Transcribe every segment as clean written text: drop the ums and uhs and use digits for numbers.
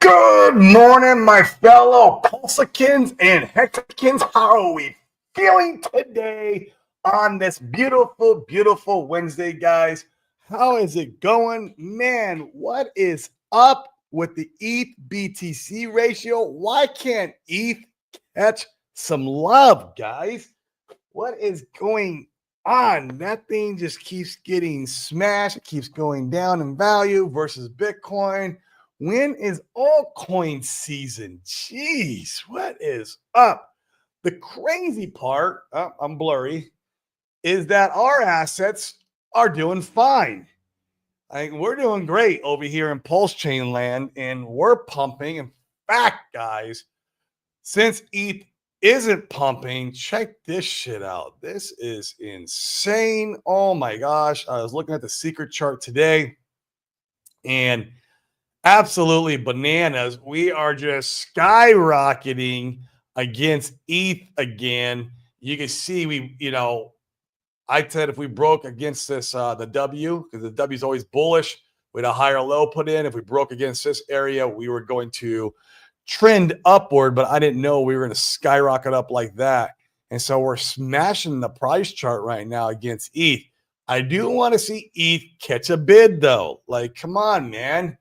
Good morning, my fellow Pulsicans and Hexicans. How are we feeling today on this beautiful, beautiful Wednesday, guys? How is it going? Man, what is up with the ETH BTC ratio? Why can't ETH catch some love, guys? What is going on? That thing just keeps getting smashed. It keeps going down in value versus Bitcoin. When is altcoin season? Jeez, what is up? The crazy part, I'm blurry, is that our assets are doing fine. We're doing great over here in Pulse Chain land, and we're pumping. In fact, guys, since ETH isn't pumping, check this shit out. This is insane. Oh my gosh. I was looking at the secret chart today, and absolutely bananas. We are just skyrocketing against ETH again. You can see I said if we broke against this, the W, because the W is always bullish, we had a higher low put in. If we broke against this area, we were going to trend upward, but I didn't know we were going to skyrocket up like that. And so we're smashing the price chart right now against ETH. I do want to see ETH catch a bid, though. Like, come on, man.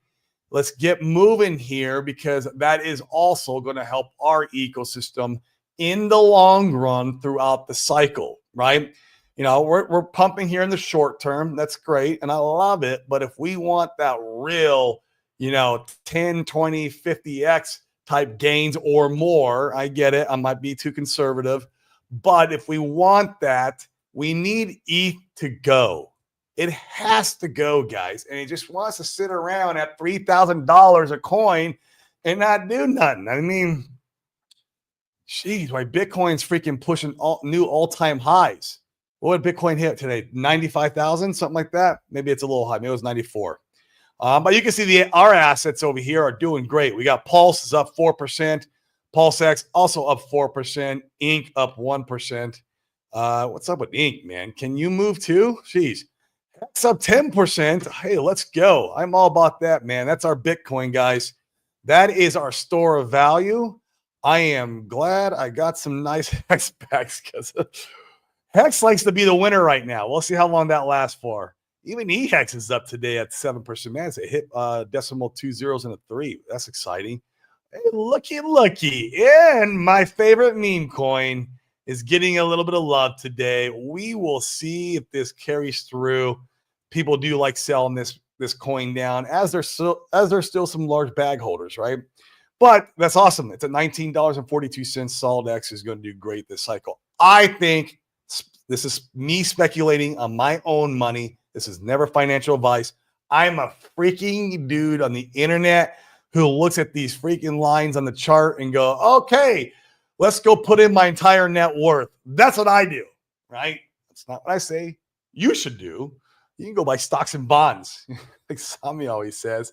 Let's get moving here, because that is also going to help our ecosystem in the long run throughout the cycle, right? We're pumping here in the short term. That's great, and I love it. But if we want that real, 10, 20, 50x type gains or more, I get it. I might be too conservative. But if we want that, we need ETH to go. It has to go, guys. And it just wants to sit around at $3,000 a coin and not do nothing. I mean, geez, why Bitcoin's freaking pushing new all-time highs. What did Bitcoin hit today? 95,000, something like that. Maybe it's a little high. Maybe it was 94. But you can see our assets over here are doing great. We got Pulse is up 4%. PulseX also up 4%. Inc up 1%. What's up with Inc, man? Can you move too? Jeez. It's up 10%. Hey, let's go. I'm all about that, man. That's our Bitcoin, guys. That is our store of value. I am glad I got some nice Hex packs, because Hex likes to be the winner right now. We'll see how long that lasts for. Even eHex is up today at 7%. Man, it's a hit decimal 2 zeros and a 3. That's exciting. Hey, looky. And my favorite meme coin is getting a little bit of love today. We will see if this carries through. People do like selling this coin down, as there's still some large bag holders, right? But that's awesome. It's at $19.42. Solid X is going to do great this cycle. I think this is me speculating on my own money. This is never financial advice. I'm a freaking dude on the internet who looks at these freaking lines on the chart and go, okay, let's go put in my entire net worth. That's what I do, right? That's not what I say you should do. You can go buy stocks and bonds, like Sami always says.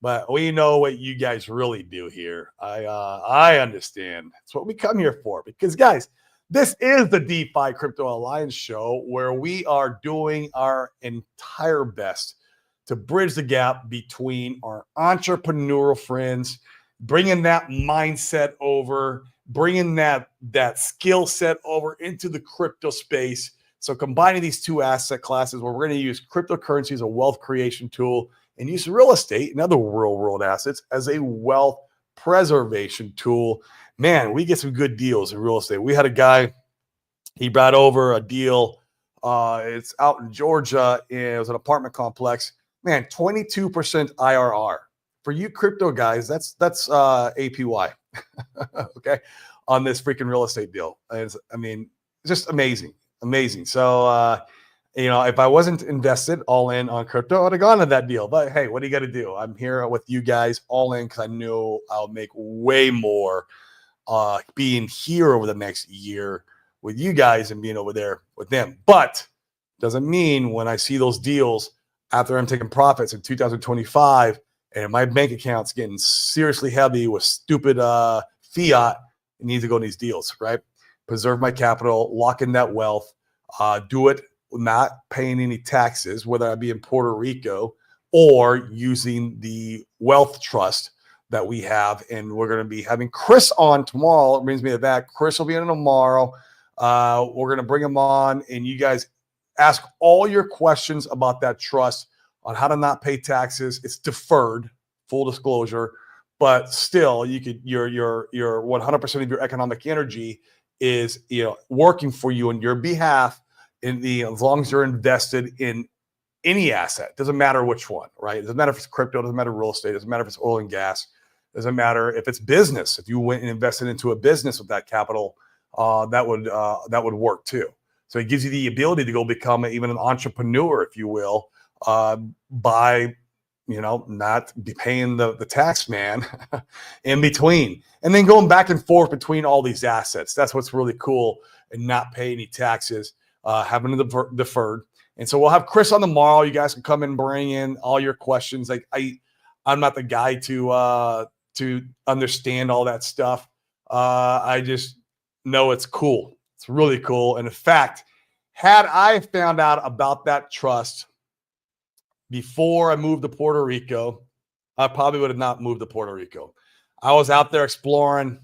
But we know what you guys really do here. I understand. That's what we come here for. Because, guys, this is the DeFi Crypto Alliance show, where we are doing our entire best to bridge the gap between our entrepreneurial friends, bringing that mindset over, bringing that skill set over into the crypto space. So combining these two asset classes, where we're going to use cryptocurrency as a wealth creation tool and use real estate and other real world assets as a wealth preservation tool. Man, we get some good deals in real estate. We had a guy, he brought over a deal. It's out in Georgia. It was an apartment complex. Man, 22% IRR. For you crypto guys, that's APY, okay, on this freaking real estate deal. It's just amazing. So, if I wasn't invested all in on crypto, I would have gone to that deal. But hey, what do you got to do? I'm here with you guys all in, because I know I'll make way more being here over the next year with you guys and being over there with them. But doesn't mean when I see those deals after I'm taking profits in 2025 and my bank account's getting seriously heavy with stupid fiat, it needs to go in these deals, right? Preserve my capital, lock in that wealth, do it not paying any taxes, whether I be in Puerto Rico or using the wealth trust that we have. And we're going to be having Chris on tomorrow. It brings me to that. Chris will be in tomorrow. We're going to bring him on, and you guys ask all your questions about that trust on how to not pay taxes. It's deferred, full disclosure, but still, you could your 100% of your economic energy is working for you on your behalf as long as you're invested in any asset. Doesn't matter which one, right? It doesn't matter if it's crypto, doesn't matter real estate, doesn't matter if it's oil and gas, doesn't matter if it's business. If you went and invested into a business with that capital, that would work too. So it gives you the ability to go become even an entrepreneur, if you will, by not be paying the tax man in between, and then going back and forth between all these assets. That's what's really cool, and not pay any taxes, having it deferred. And so we'll have Chris on tomorrow. You guys can come and bring in all your questions. Like I'm not the guy to understand all that stuff. I just know it's cool. It's really cool. And in fact, had I found out about that trust before I moved to Puerto Rico, I probably would have not moved to Puerto Rico. I was out there exploring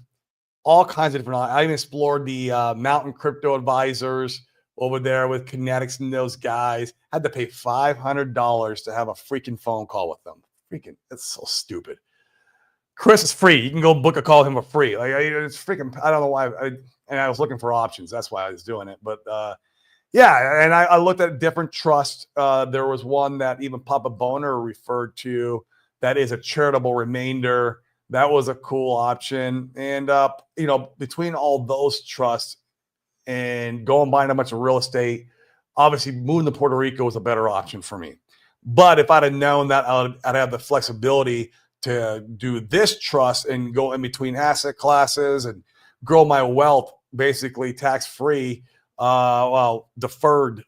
all kinds of different. I even explored the Mountain Crypto Advisors over there with Kinetics and those guys. Had to pay $500 to have a freaking phone call with them. Freaking, it's so stupid. Chris is free. You can go book a call with him for free. Like it's freaking. I don't know why. And I was looking for options. That's why I was doing it. But yeah, and I looked at different trusts. There was one that even Papa Boner referred to that is a charitable remainder. That was a cool option. And between all those trusts and going buying a bunch of real estate, obviously moving to Puerto Rico was a better option for me. But if I'd have known that, I'd have the flexibility to do this trust and go in between asset classes and grow my wealth basically tax-free, deferred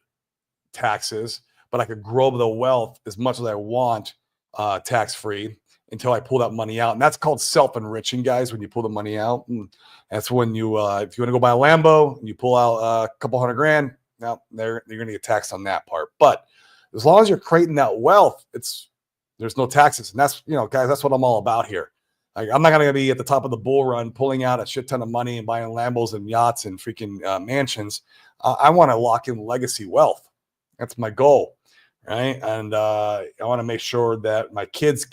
taxes, but I could grow the wealth as much as I want tax-free until I pull that money out. And that's called self-enriching, guys, when you pull the money out. And that's when you, if you want to go buy a Lambo and you pull out a couple $100,000, now you're going to get taxed on that part. But as long as you're creating that wealth, there's no taxes. And that's, guys, that's what I'm all about here. Like, I'm not going to be at the top of the bull run, pulling out a shit ton of money and buying Lambos and yachts and freaking mansions. I want to lock in legacy wealth. That's my goal, right? And I want to make sure that my kids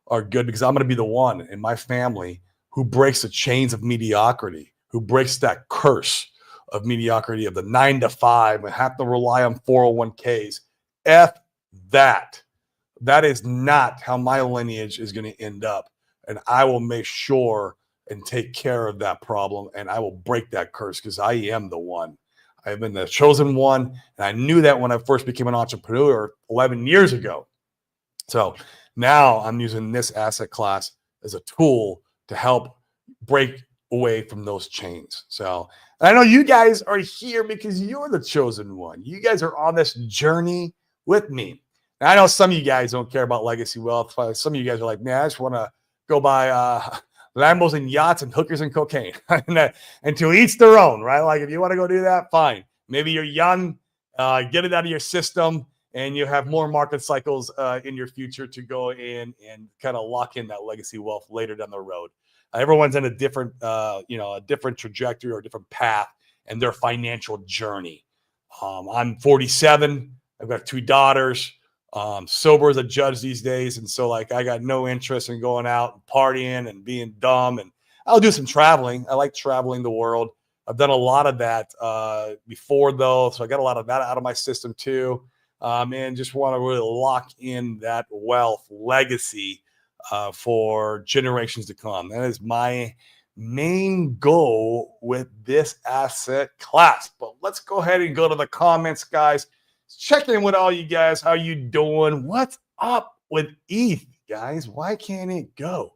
are good, because I'm going to be the one in my family who breaks the chains of mediocrity, who breaks that curse of mediocrity of the 9 to 5 and have to rely on 401ks. F that. That is not how my lineage is going to end up. And I will make sure and take care of that problem. And I will break that curse, because I am the one. I've been the chosen one. And I knew that when I first became an entrepreneur 11 years ago. So now I'm using this asset class as a tool to help break away from those chains. So I know you guys are here because you're the chosen one. You guys are on this journey with me. And I know some of you guys don't care about legacy wealth. Some of you guys are like, man, I just want to go buy Lambos and yachts and hookers and cocaine. And to each their own, right? Like, if you want to go do that, fine. Maybe you're young, get it out of your system, and you have more market cycles in your future to go in and kind of lock in that legacy wealth later down the road. Everyone's in a different, a different trajectory or a different path in their financial journey. I'm 47. I've got 2 daughters. Sober as a judge these days. And so, like, I got no interest in going out and partying and being dumb. And I'll do some traveling. I like traveling the world. I've done a lot of that before, though. So I got a lot of that out of my system too. And just want to really lock in that wealth legacy for generations to come. That is my main goal with this asset class. But let's go ahead and go to the comments, guys. Check in with all you guys. How you doing? What's up with ETH, guys? Why can't it go?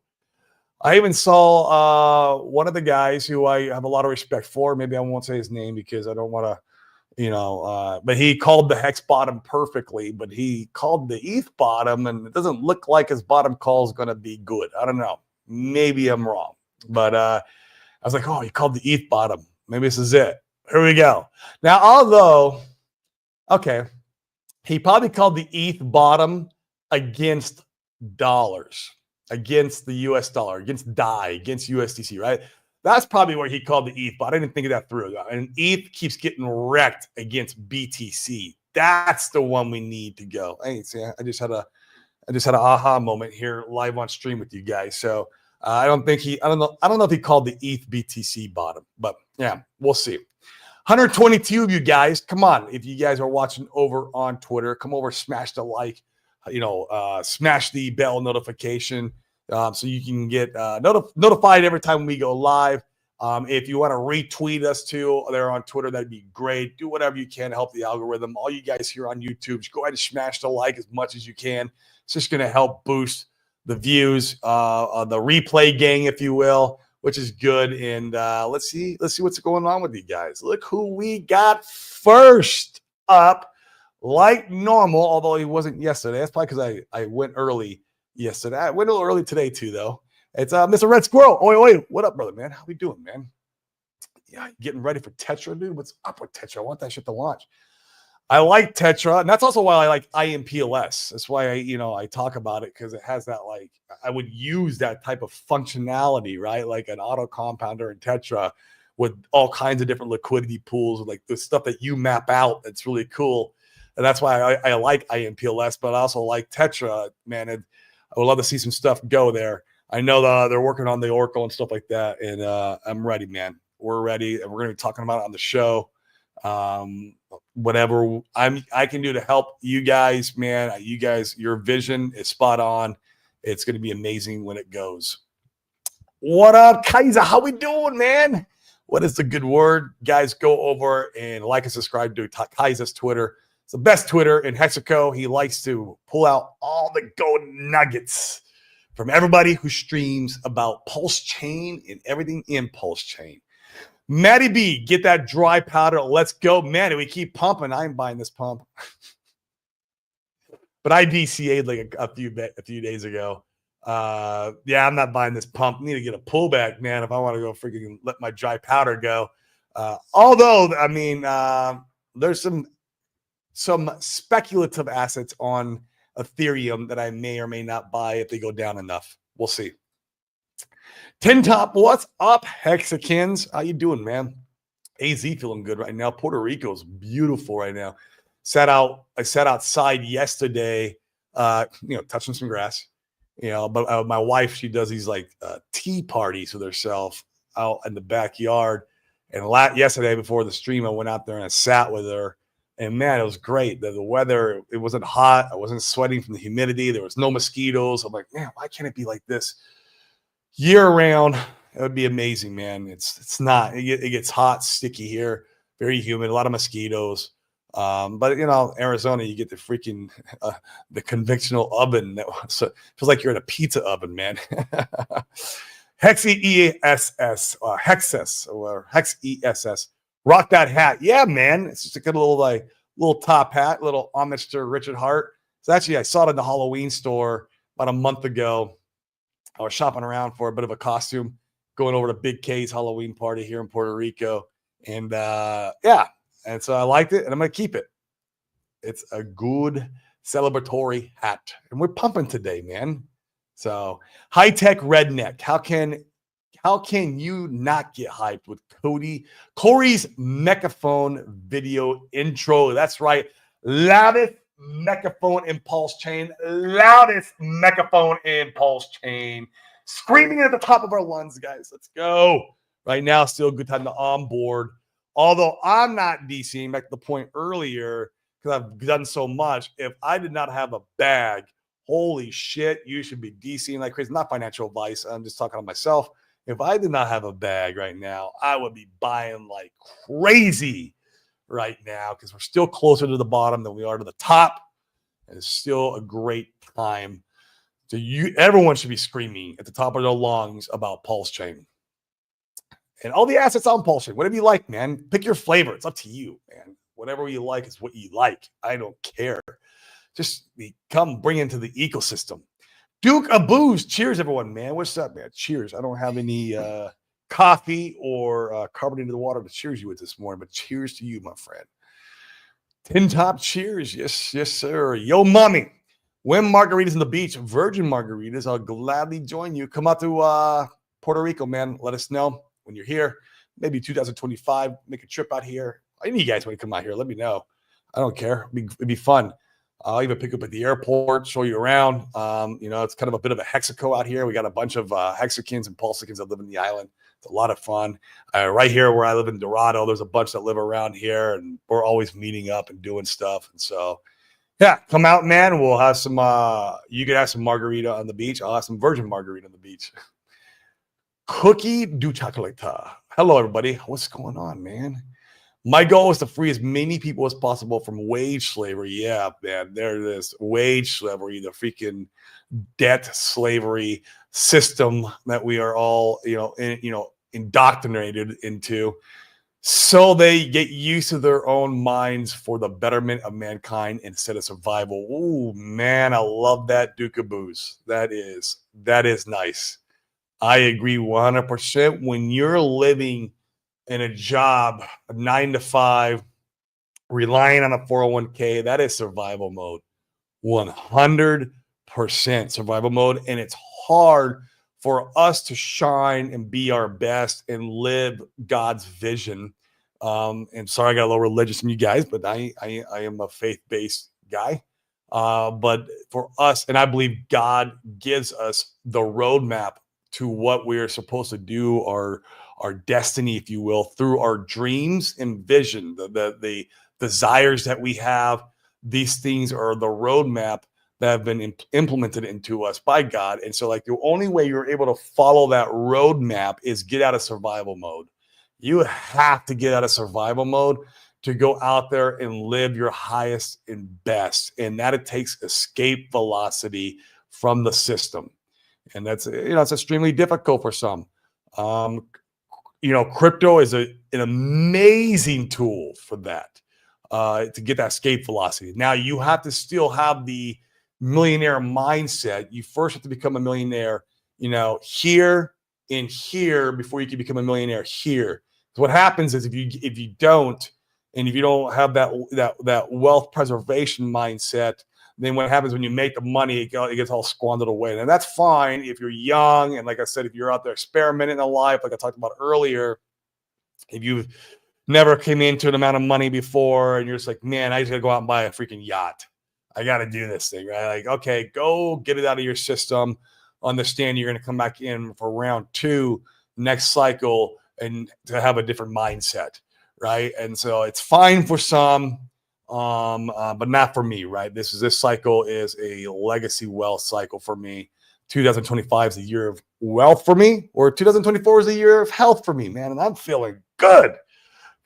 I even saw one of the guys who I have a lot of respect for. Maybe I won't say his name because I don't want to, but he called the hex bottom perfectly, but he called the ETH bottom, and it doesn't look like his bottom call is going to be good. I don't know. Maybe I'm wrong. But I was like, oh, he called the ETH bottom. Maybe this is it. Here we go. Now, although... okay, he probably called the ETH bottom against dollars. against the US dollar, against DAI, against USDC, right? That's probably where he called the ETH, but I didn't think of that through. And ETH keeps getting wrecked against BTC. That's the one we need to go. Hey, see, I just had an aha moment here live on stream with you guys. So I don't know if he called the ETH BTC bottom, but yeah, we'll see. 122 of you guys, come on. If you guys are watching over on Twitter, come over, smash the like, smash the bell notification so you can get notified every time we go live. If you want to retweet us too there on Twitter, that'd be great. Do whatever you can to help the algorithm. All you guys here on YouTube, just go ahead and smash the like as much as you can. It's just going to help boost the views, the replay gang, if you will, which is good. And let's see what's going on with you guys. Look who we got first up, like normal, although he wasn't yesterday. That's probably because I went early yesterday. I went a little early today too, though. It's Mr. Red Squirrel. Oi, what up, brother, man? How we doing, man? Yeah, getting ready for Tetra, dude. What's up with Tetra? I want that shit to launch. I like Tetra, and that's also why I like IMPLS. That's why I talk about it, because it has that, like, I would use that type of functionality, right? Like an auto compounder in Tetra with all kinds of different liquidity pools, like the stuff that you map out. That's really cool, and that's why I like IMPLS. But I also like Tetra, man. And I would love to see some stuff go there. I know they're working on the Oracle and stuff like that, and I'm ready, man. We're ready, and we're going to be talking about it on the show. Whatever I can do to help you guys, man. You guys, your vision is spot on. It's going to be amazing when it goes. What up, Kaiser? How we doing, man? What is the good word? Guys, go over and like and subscribe to Kaiser's Twitter. It's the best Twitter in Hexaco. He likes to pull out all the gold nuggets from everybody who streams about Pulse Chain and everything in Pulse Chain. Matty B, get that dry powder. Let's go. Man, we keep pumping. I ain't buying this pump. But I DCA'd like a few days ago. Yeah, I'm not buying this pump. I need to get a pullback, man, if I want to go freaking let my dry powder go. Although, I mean, there's some speculative assets on Ethereum that I may or may not buy if they go down enough. We'll see. Tin Top, what's up, Hexakins? How you doing, man? AZ feeling good right now. Puerto Rico's beautiful right now. I sat outside yesterday, touching some grass. But my wife, she does these like tea parties with herself out in the backyard. And yesterday before the stream, I went out there and I sat with her. And man, it was great. The weather, it wasn't hot. I wasn't sweating from the humidity. There was no mosquitoes. I'm like, man, why can't it be like this year round? It would be amazing, man. It's not. It gets hot, sticky here, very humid, a lot of mosquitoes. But Arizona, you get the freaking the conventional oven. So it feels like you're in a pizza oven, man. Hex ESS, Hexes or Hex ESS. Rock that hat, yeah, man. It's just a good little top hat, little homage to Richard Hart. So actually, I saw it in the Halloween store about a month ago. I was shopping around for a bit of a costume, going over to Big K's Halloween party here in Puerto Rico. And and so I liked it, and I'm going to keep it. It's a good celebratory hat. And we're pumping today, man. So high-tech redneck. How can you not get hyped with Corey's Megaphone video intro? That's right. Loudest Megaphone in Pulse Chain. Loudest Megaphone in Pulse Chain. Screaming at the top of our lungs, guys. Let's go. Right now, still a good time to onboard. Although I'm not DCing, back to the point earlier, because I've done so much. If I did not have a bag, holy shit, you should be DCing like crazy. Not financial advice. I'm just talking to myself. If I did not have a bag right now, I would be buying like crazy right now, because we're still closer to the bottom than we are to the top. And it's still a great time. So everyone should be screaming at the top of their lungs about Pulse Chain. And all the assets on Pulse Chain, whatever you like, man. Pick your flavor. It's up to you, man. Whatever you like is what you like. I don't care. Just come bring into the ecosystem. Duke of Booze. Cheers, everyone, man. What's up, man? Cheers. I don't have any coffee or carbonated water to cheers you with this morning, but cheers to you, my friend. Tin Top, cheers. Yes, sir. Yo, mommy. When margaritas on the beach, virgin margaritas, I'll gladly join you. Come out to Puerto Rico, man. Let us know when you're here. Maybe 2025, make a trip out here. Any of you guys want to come out here, let me know. I don't care. It'd be fun. I'll even pick up at the airport, show you around. It's kind of a bit of a Hexaco out here. We got a bunch of Hexicans and Pulsicans that live in the island. It's a lot of fun. Right here where I live in Dorado, there's a bunch that live around here, and we're always meeting up and doing stuff. And so, yeah, come out, man. We'll have some, you can have some margarita on the beach. I'll have some virgin margarita on the beach. Cookie du chocolate. Hello, everybody. What's going on, man? My goal is to free as many people as possible from wage slavery. Yeah, man, there it is. Wage slavery, the freaking debt slavery system that we are all, indoctrinated into. So they get used to their own minds for the betterment of mankind instead of survival. Oh, man, I love that Duke of Booze. That is nice. I agree 100%. When you're living in a job, a 9 to 5, relying on a 401k, that is survival mode. 100% survival mode. And it's hard for us to shine and be our best and live God's vision. And sorry, I got a little religious than you guys, but I am a faith-based guy. But for us, and I believe God gives us the roadmap to what we are supposed to do, our destiny, if you will, through our dreams and vision, the desires that we have. These things are the roadmap that have been implemented into us by God. And so, like, the only way you're able to follow that roadmap is get out of survival mode. You have to get out of survival mode to go out there and live your highest and best. And that it takes escape velocity from the system. And that's, it's extremely difficult for some. Crypto is an amazing tool for that, to get that escape velocity. Now, you have to still have the millionaire mindset. You first have to become a millionaire, here and here before you can become a millionaire here. So what happens is if you don't, and if you don't have that wealth preservation mindset, then what happens when you make the money, it gets all squandered away. And that's fine if you're young. And like I said, if you're out there experimenting in life, like I talked about earlier, if you've never came into an amount of money before and you're just like, man, I just got to go out and buy a freaking yacht. I got to do this thing, right? Like, okay, go get it out of your system. Understand you're going to come back in for round 2 next cycle and to have a different mindset, right? And so it's fine for some, but not for me, right? This cycle is a legacy wealth cycle for me. 2025 is a year of wealth for me, or 2024 is a year of health for me, man. And I'm feeling good,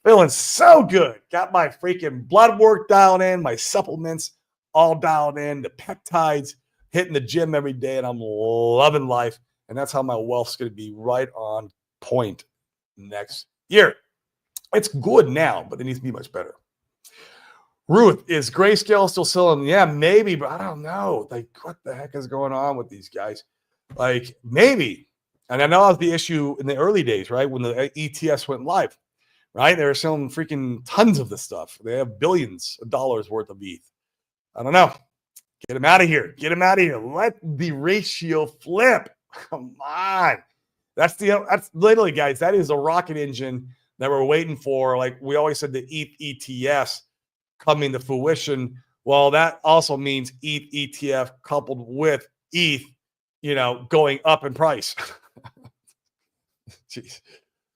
feeling so good. Got my freaking blood work dialed in, my supplements all dialed in, the peptides, hitting the gym every day, and I'm loving life. And that's how my wealth's going to be right on point next year. It's good now, but it needs to be much better. Ruth, is Grayscale still selling? Yeah, maybe, but I don't know. Like, what the heck is going on with these guys? Like, maybe. And I know that was the issue in the early days, right? When the ETFs went live, right? They were selling freaking tons of this stuff. They have billions of dollars worth of ETH. I don't know. Get them out of here. Get them out of here. Let the ratio flip. Come on. That's literally, guys, that is a rocket engine that we're waiting for. Like we always said, the ETH ETFs coming to fruition. Well, that also means ETH ETF coupled with ETH, going up in price. Jeez.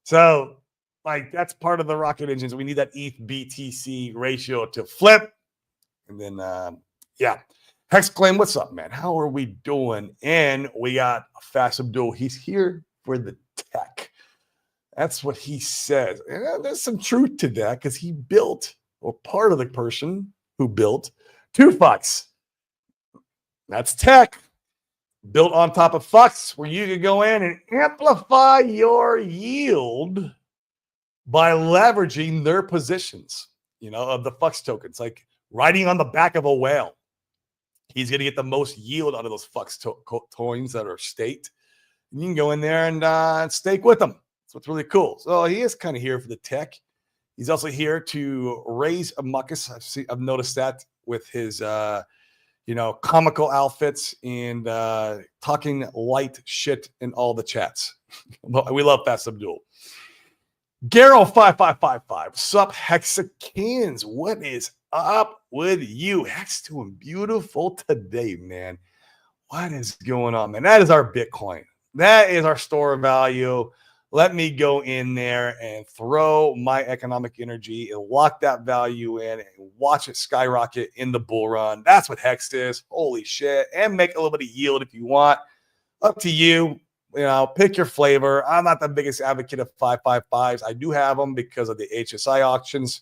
So, like, that's part of the rocket engines. We need that ETH BTC ratio to flip. And then, Hex Claim, what's up, man? How are we doing? And we got Fast Abdul. He's here for the tech. That's what he says. And there's some truth to that because he built, or part of the person who built, 2FUCKs. That's tech built on top of FUCKs, where you can go in and amplify your yield by leveraging their positions, of the FUCKs tokens, like riding on the back of a whale. He's going to get the most yield out of those FUCKs coins that are staked. And you can go in there and stake with them. That's what's really cool. So he is kind of here for the tech. He's also here to raise a muckus. I've noticed that with his, comical outfits and talking light shit in all the chats. We love Fast Abdul. Garo5555. Sup, Hexakins? What is up with you? Hex doing beautiful today, man. What is going on, man? That is our Bitcoin. That is our store of value. Let me go in there and throw my economic energy and lock that value in and watch it skyrocket in the bull run. That's what Hex is. Holy shit. And make a little bit of yield if you want. Up to you. Pick your flavor. I'm not the biggest advocate of 555s. I do have them because of the HSI auctions.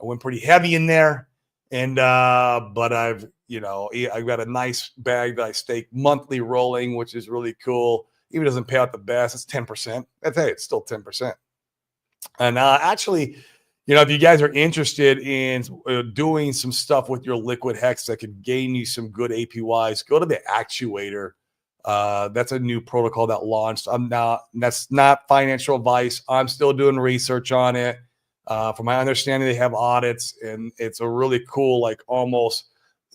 I went pretty heavy in there. And but I've got a nice bag that I stake monthly rolling, which is really cool. Even doesn't pay out the best. It's 10%. It's still 10%. And actually, if you guys are interested in doing some stuff with your liquid Hex that could gain you some good APYs, go to the Actuator. That's a new protocol that launched. That's not financial advice. I'm still doing research on it. From my understanding, they have audits, and it's a really cool,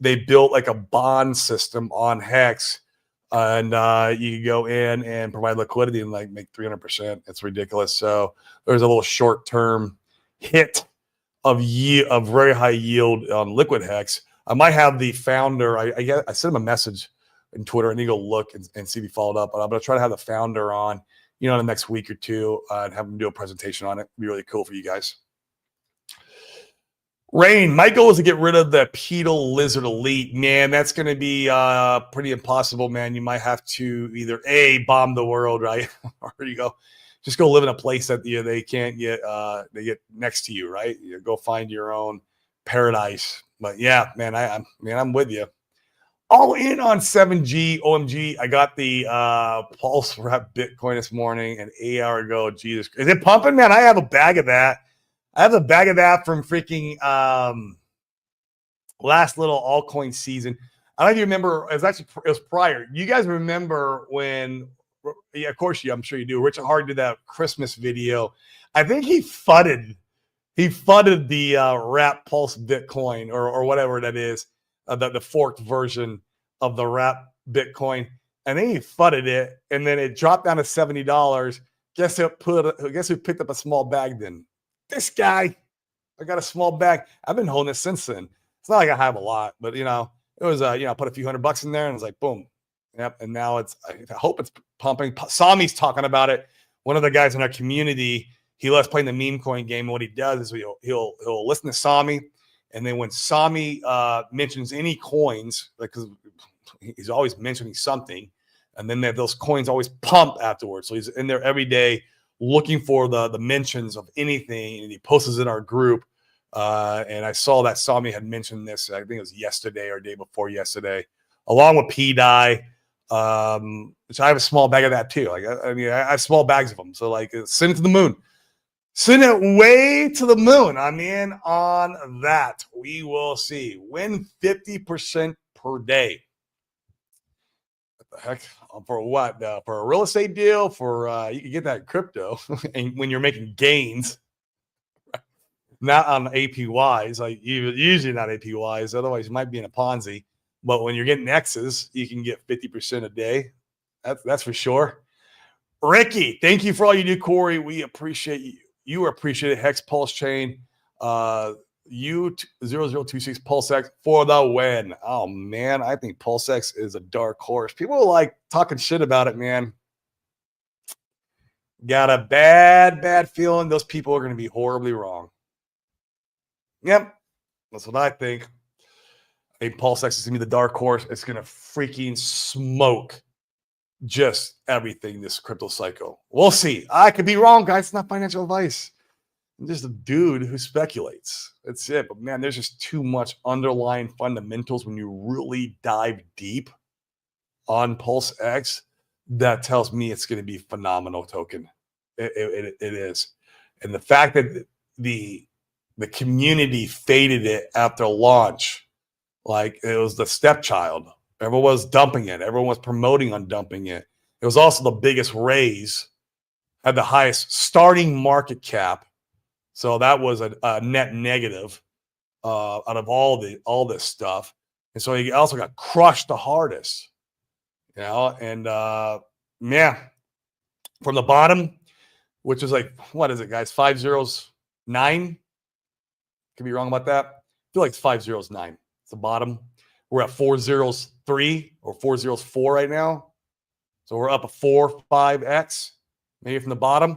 they built like a bond system on Hex. And you can go in and provide liquidity and make 300%. It's ridiculous. So there's a little short-term hit of very high yield on liquid Hex. I might have the founder. I sent him a message in Twitter. I need to go look and see if he followed up. But I'm going to try to have the founder on, in the next week or two and have him do a presentation on it. It'd be really cool for you guys. Rain, my goal is to get rid of the Pedal Lizard Elite. Man, that's going to be pretty impossible, man. You might have to either bomb the world, right? Or just go live in a place that they can't get they get next to you, right? You go find your own paradise. But yeah, man, I'm with you. All in on 7G. OMG, I got the Pulse Rep Bitcoin this morning an 8 hour ago. Jesus, is it pumping, man? I have a bag of that. I have a bag of that from freaking last little altcoin season. I don't even remember. It was prior. You guys remember when? Yeah, of course I'm sure you do. Richard Hart did that Christmas video. I think he fudded the Wrap Pulse Bitcoin or whatever that is, the forked version of the Wrap Bitcoin. And then he fudded it, and then it dropped down to $70. Guess who picked up a small bag then? This guy. I got a small bag. I've been holding it since then. It's not like I have a lot, but it was I put a few $100 in there and it's like boom. Yep. And now I hope it's pumping. Sami's talking about it. One of the guys in our community, he loves playing the meme coin game. And what he does is he'll listen to Sami, and then when Sami mentions any coins, because he's always mentioning something, and then those coins always pump afterwards. So he's in there every day looking for the mentions of anything, and he posts it in our group. And I saw that Sami had mentioned this. I think it was yesterday or day before yesterday, along with PDI. Which I have a small bag of that too. I have small bags of them. So send it to the moon. Send it way to the moon. I'm in on that. We will see. Win 50% per day. What the heck? For what? For a real estate deal? For you can get that in crypto, and when you're making gains, not on APYs. Usually not APYs. Otherwise, you might be in a Ponzi. But when you're getting X's, you can get 50% a day. That's for sure. Ricky, thank you for all you do, Corey. We appreciate you. You appreciate it. Hex Pulse Chain. U0026 PulseX for the win. Oh, man. I think PulseX is a dark horse. People like talking shit about it, man. Got a bad feeling those people are going to be horribly wrong. Yep. That's what I think. I think PulseX is going to be the dark horse. It's going to freaking smoke just everything this crypto cycle. We'll see. I could be wrong, guys. It's not financial advice. I'm just a dude who speculates. That's it. But man, there's just too much underlying fundamentals when you really dive deep on PulseX. That tells me it's going to be a phenomenal token. It is. And the fact that the community faded it after launch, like it was the stepchild. Everyone was dumping it. Everyone was promoting on dumping it. It was also the biggest raise, had the highest starting market cap. So that was a net negative out of all this stuff. And so he also got crushed the hardest, you know, and yeah, from the bottom, which is like, what is it, guys? 509. Could be wrong about that. I feel like it's 509. It's the bottom. We're at 403 or 404 right now. So we're up a 5x, maybe from the bottom.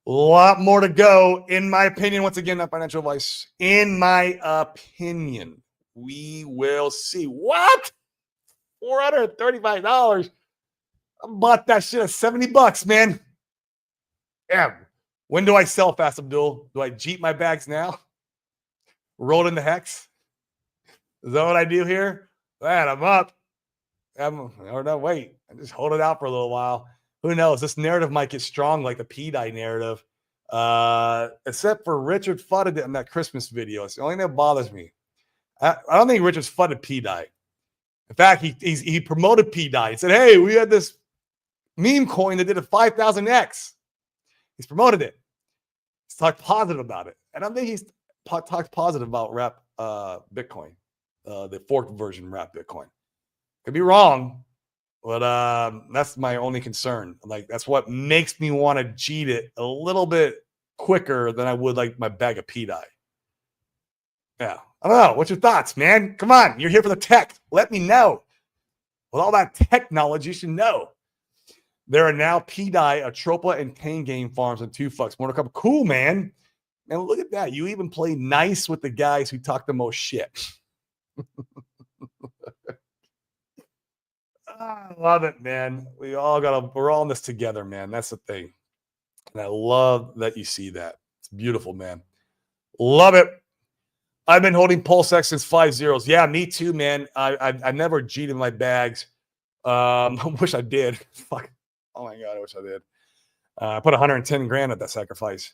A lot more to go, in my opinion. Once again, not financial advice. In my opinion, we will see. What? $435. I bought that shit at $70, man. Yeah. When do I sell fast, Abdul? Do I jeep my bags now? Roll in the hex? Is that what I do here? Man, I'm up. Or no, wait. I just hold it out for a little while. Who knows? This narrative might get strong like the P-Dye narrative. Except for Richard fudded it in that Christmas video. It's the only thing that bothers me. I don't think Richard's fudded P-Dye. In fact, he promoted P-Dye. He said, hey, we had this meme coin that did a 5,000x. He's promoted it. He's talked positive about it. And I think he's talked positive about Wrap Bitcoin, the forked version Wrap Bitcoin. Could be wrong, but that's my only concern. Like, that's what makes me want to cheat it a little bit quicker than I would like my bag of P-Dye. Yeah. I don't know. What's your thoughts, man? Come on. You're here for the tech. Let me know. With all that tech knowledge, you should know. There are now P-Dye, Atropa, and Pain Game farms and 2Fucks. More to come. Cool, man. And look at that. You even play nice with the guys who talk the most shit. I love it, man. We're all in this together, man. That's the thing. And I love that you see that. It's beautiful, man. Love it. I've been holding PulseX since 5 zeros. Yeah, me too, man. I never G'd in my bags. I wish I did. Fuck. Oh my God, I wish I did. I put 110 grand at that sacrifice.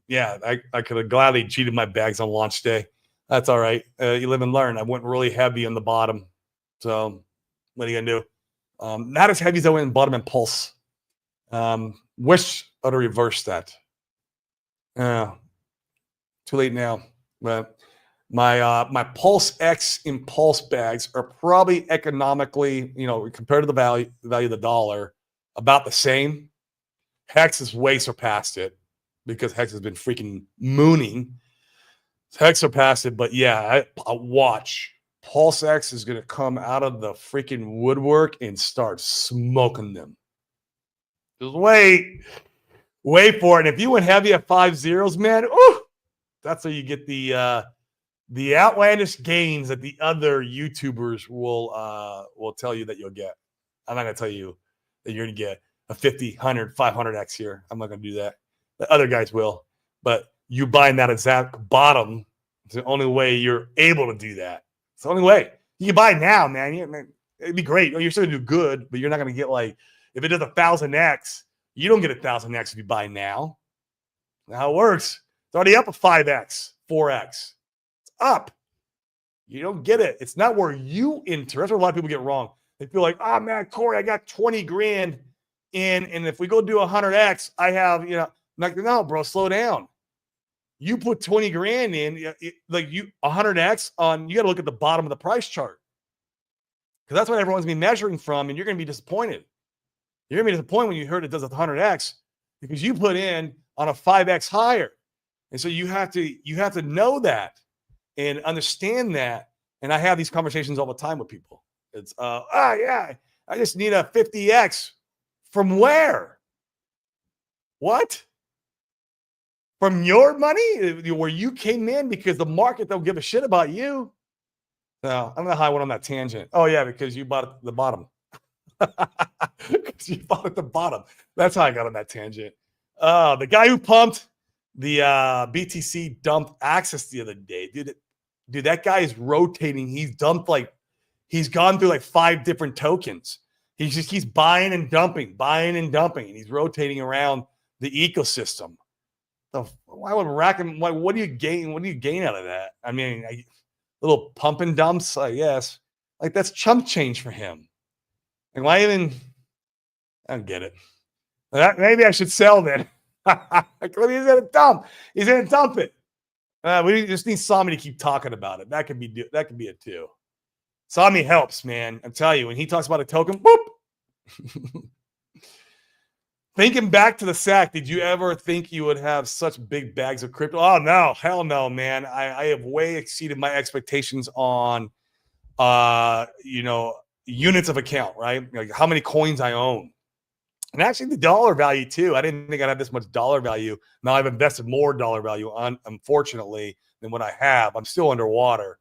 Yeah, I could have gladly cheated my bags on launch day. That's all right. You live and learn. I went really heavy on the bottom. So what are you going to do? Not as heavy as I went in bottom and Pulse. Wish I'd have reversed that. Too late now. But my Pulse X Impulse bags are probably economically, compared to the value of the dollar, about the same. Hex has way surpassed it because Hex has been freaking mooning. Hex surpassed it, but yeah, I watch. Pulse X is going to come out of the freaking woodwork and start smoking them. Just wait for it. And if you went heavy at 5 zeros, man, that's how you get the outlandish gains that the other YouTubers will tell you that you'll get. I'm not going to tell you that you're going to get a 50, 100, 500x here. I'm not going to do that. The other guys will. But you buying that exact bottom is the only way you're able to do that. It's the only way. You can buy now, man. It'd be great. You're still going to do good, but you're not going to get if it does 1,000x, you don't get 1,000x if you buy now. That's how it works. It's already up a 5x, 4x. It's up. You don't get it. It's not where you enter. That's what a lot of people get wrong. They feel like, man, Corey, I got 20 grand in, and if we go do 100x, I have, no, bro, slow down. You put 20 grand in, 100x on, you got to look at the bottom of the price chart. Because that's what everyone's been measuring from, and you're going to be disappointed. You're going to be disappointed when you heard it does a 100x because you put in on a 5x higher. And so you have to know that and understand that. And I have these conversations all the time with people. It's, yeah, I just need a 50x. From where? What? From your money? Where you came in because the market don't give a shit about you? No, I don't know how I went on that tangent. Oh, yeah, because you bought at the bottom. Because you bought at the bottom. That's how I got on that tangent. The guy who pumped the BTC dumped Access the other day. Dude, that guy is rotating. He's dumped he's gone through 5 different tokens. He's buying and dumping, and he's rotating around the ecosystem. So why would Rackham? What do you gain? What do you gain out of that? I mean, little pump and dumps, I guess. That's chump change for him. Why even? I don't get it. Maybe I should sell then. He's gonna dump. He's gonna dump it. We just need Sami to keep talking about it. That could be it too. Sami helps, man. I'm telling you, when he talks about a token, boop. Thinking back to the sack, did you ever think you would have such big bags of crypto? Oh no, hell no, man. I have way exceeded my expectations on units of account, right? Like how many coins I own. And actually the dollar value too. I didn't think I'd have this much dollar value. Now I've invested more dollar value on, unfortunately, than what I have. I'm still underwater.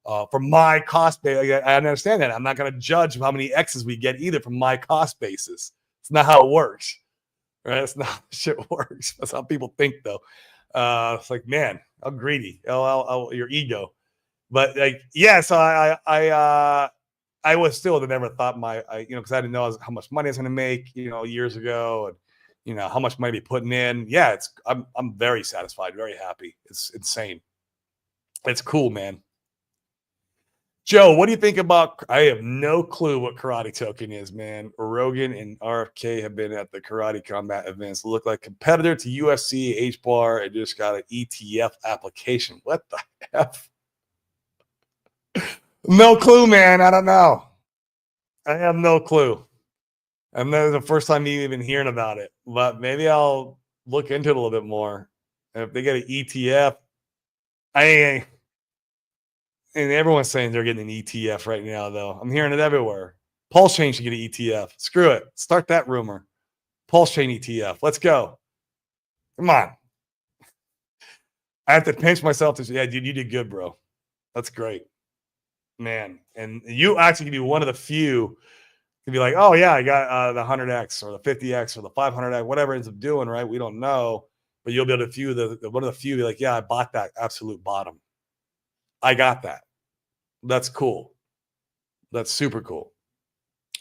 For my cost base, I understand that. I'm not going to judge how many X's we get either from my cost basis. It's not how it works. Right? That's not how shit works. That's how people think, though. It's like, man, how greedy. Your ego. But like, yeah. So I was still never thought because I didn't know how much money I was going to make, years ago, and how much money be putting in. Yeah, I'm very satisfied, very happy. It's insane. It's cool, man. Joe, what do you think about? I have no clue what karate token is, man. Rogan and RFK have been at the karate combat events. Look like competitor to UFC, H-Bar, and just got an ETF application. What the F? No clue, man. I don't know. I have no clue. And that was the first time you even hearing about it. But maybe I'll look into it a little bit more. And if they get an ETF, and everyone's saying they're getting an ETF right now, though. I'm hearing it everywhere. Pulse Chain should get an ETF. Screw it. Start that rumor. Pulse Chain ETF. Let's go. Come on. I have to pinch myself to say, yeah, dude, you did good, bro. That's great. Man. And you actually can be one of the few to be like, oh, yeah, I got the 100X or the 50X or the 500X, whatever it ends up doing, right? We don't know. But you'll be able to one of the few be like, yeah, I bought that absolute bottom. I got that. That's cool. That's super cool.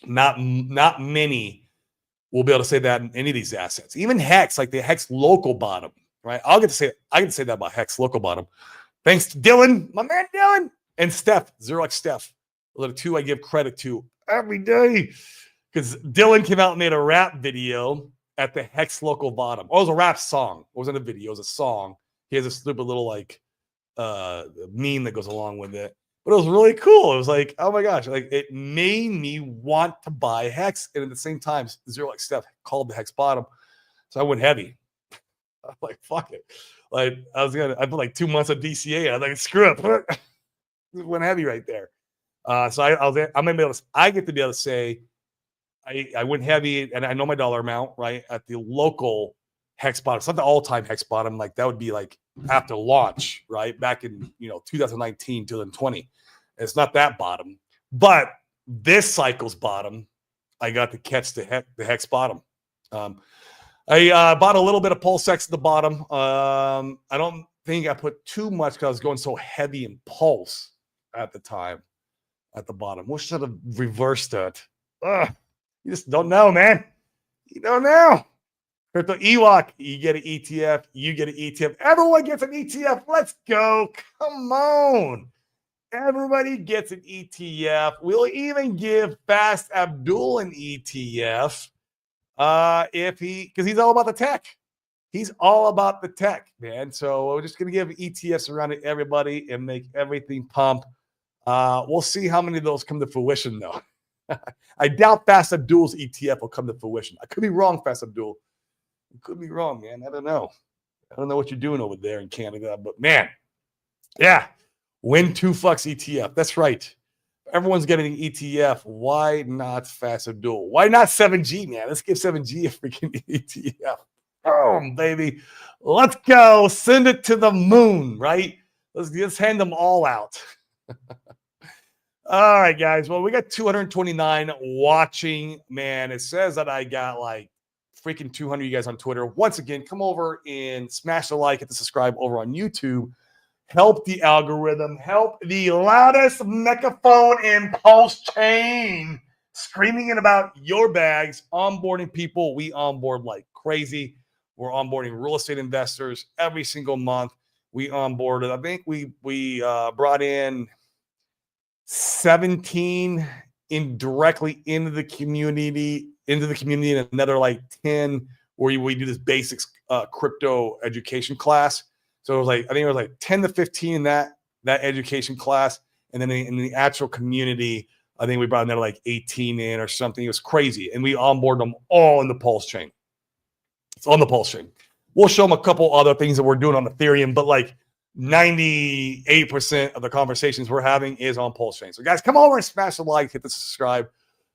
Not many will be able to say that in any of these assets. Even Hex, like the Hex local bottom, right? I can say that about Hex local bottom. Thanks to Dylan, my man Dylan, and Steph, 0x Steph. Those are the two I give credit to every day. Because Dylan came out and made a rap video at the Hex local bottom. Oh, it was a rap song. It wasn't a video, it was a song. He has a stupid little meme that goes along with it. But it was really cool. It was like, oh my gosh, like it made me want to buy Hex. And at the same time, 0x Steph called the Hex bottom. So I went heavy. I was like, fuck it. Like I put like 2 months of DCA. I was like, screw it. Went heavy right there. So I get to be able to say I went heavy and I know my dollar amount, right? At the local Hex bottom. It's not the all-time Hex bottom. Like that would be like after launch, right? Back in 2019, 2020. It's not that bottom, but this cycle's bottom, I got to catch the Hex bottom. I bought a little bit of Pulse X at the bottom. I don't think I put too much because I was going so heavy in Pulse at the time at the bottom. We should have reversed that. You just don't know, man. You don't know. Crypto Ewok, you get an ETF. You get an ETF. Everyone gets an ETF. Let's go. Come on. Everybody gets an ETF. We'll even give Fast Abdul an ETF because he's all about the tech. He's all about the tech, man. So we're just going to give ETFs around to everybody and make everything pump. We'll see how many of those come to fruition, though. I doubt Fast Abdul's ETF will come to fruition. I could be wrong, Fast Abdul. I could be wrong, man. I don't know. I don't know what you're doing over there in Canada, but man, yeah. Win 2 fucks ETF. That's right. Everyone's getting an ETF. Why not Fast Abdul? Why not 7G, man? Let's give 7G a freaking ETF. Boom, baby. Let's go. Send it to the moon, right? Let's hand them all out. All right, guys. Well, we got 229 watching. Man, it says that I got like freaking 200 of you guys on Twitter. Once again, come over and smash the like, hit the subscribe over on YouTube. Help the algorithm. Help the loudest megaphone in Pulse Chain screaming in about your bags, onboarding people. We onboard like crazy. We're onboarding real estate investors every single month. We onboarded, I think we brought in 17 indirectly into the community, and another like 10 where we do this basics crypto education class. So it was like, I think it was like 10 to 15 in that education class. And then in the actual community, I think we brought another like 18 in or something. It was crazy. And we onboarded them all in the Pulse chain. It's on the Pulse chain. We'll show them a couple other things that we're doing on Ethereum, but like 98% of the conversations we're having is on Pulse chain. So guys, come over and smash the like, hit the subscribe,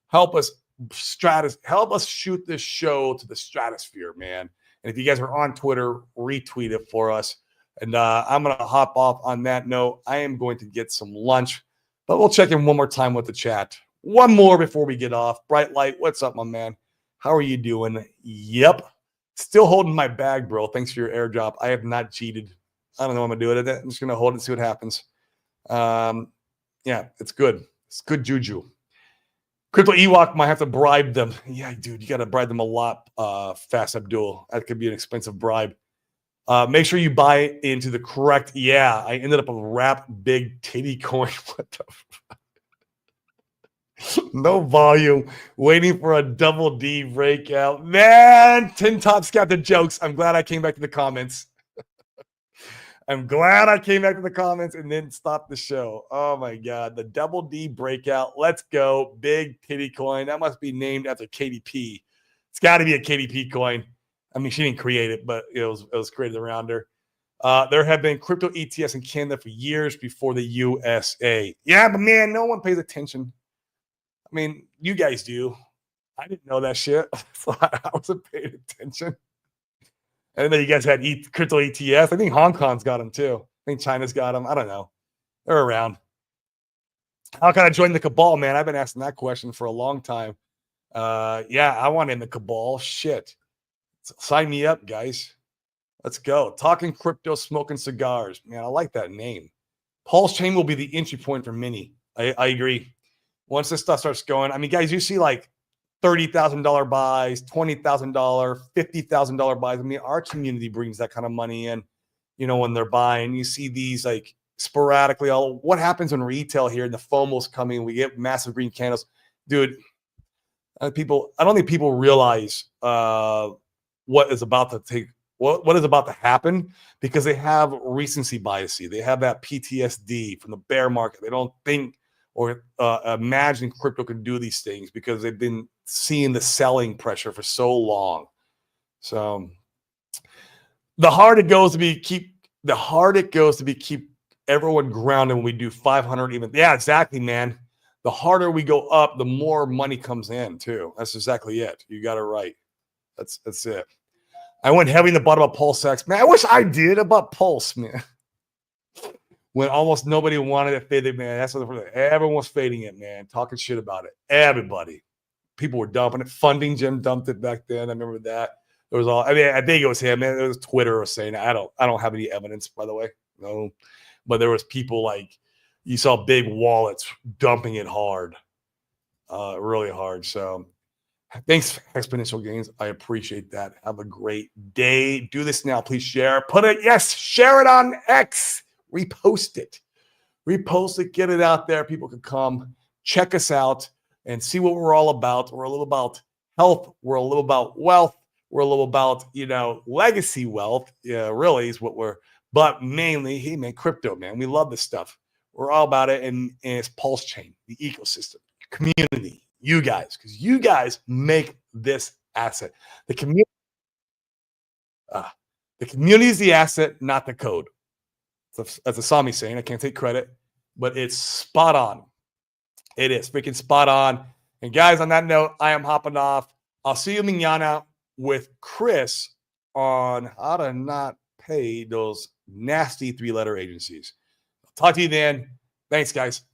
help us shoot this show to the stratosphere, man. And if you guys are on Twitter, retweet it for us. And I'm going to hop off on that note. I am going to get some lunch, but we'll check in one more time with the chat. One more before we get off. Bright Light, what's up, my man? How are you doing? Yep. Still holding my bag, bro. Thanks for your airdrop. I have not cheated. I don't know what I'm going to do with it. I'm just going to hold it and see what happens. Yeah, it's good. It's good juju. Crypto Ewok might have to bribe them. Yeah, dude, you got to bribe them a lot, Fast Abdul. That could be an expensive bribe. Make sure you buy into the correct. Yeah, I ended up with Wrap Big Titty Coin. What the no volume, waiting for a double D breakout. Man, Tin Top's got the jokes. I'm glad I came back to the comments. I'm glad I came back to the comments and then stopped the show. Oh my God, the double D breakout. Let's go. Big Titty Coin. That must be named after KDP. It's got to be a KDP coin. I mean, she didn't create it, but it was created around her. There have been crypto ETFs in Canada for years before the USA. Yeah, but man, no one pays attention. I mean, you guys do. I didn't know that shit, so I wasn't paying attention. And then you guys had crypto ETFs. I think Hong Kong's got them too. I think China's got them. I don't know. They're around. How can I join the cabal, man? I've been asking that question for a long time. Yeah, I want in the cabal. Shit. Sign me up, guys. Let's go. Talking crypto, smoking cigars. Man, I like that name. Pulse chain will be the entry point for many. I agree. Once this stuff starts going, I mean, guys, you see like $30,000 buys, $20,000, $50,000 buys. I mean, our community brings that kind of money in, you know, when they're buying. You see these like sporadically. What happens in retail here? And the FOMO's coming. We get massive green candles. Dude, I don't think people realize what is about to happen because they have recency bias. They have that PTSD from the bear market. They don't think or imagine crypto can do these things because they've been seeing the selling pressure for so long. So the harder it goes to keep everyone grounded when we do 500 even. Yeah, exactly, man. The harder we go up, the more money comes in too. That's exactly it. You got it right. That's it. I went heavy in the bottom of Pulse X. Man, I wish I did about Pulse, man. When almost nobody wanted it faded, man. That's what everyone was fading it, man. Talking shit about it. Everybody. People were dumping it. Funding Jim dumped it back then. I remember that. It was all. I mean, I think it was him. Man, it was Twitter was saying. I don't have any evidence, by the way. No, but there was people like you saw big wallets dumping it hard, really hard. So. Thanks, Exponential Gains. I appreciate that. Have a great day. Do this now. Please share. Share it on X. Repost it. Get it out there. People can come check us out and see what we're all about. We're a little about health. We're a little about wealth. We're a little about, legacy wealth. Yeah, really is what but mainly, hey, man, crypto, man. We love this stuff. We're all about it. And it's Pulse Chain, the ecosystem, community. You guys, because you guys make this asset. The community is the asset, not the code. That's a Sami saying. I can't take credit, but it's spot on. It is freaking spot on. And guys, on that note, I am hopping off. I'll see you mañana with Chris on how to not pay those nasty 3-letter agencies. I'll talk to you then. Thanks, guys.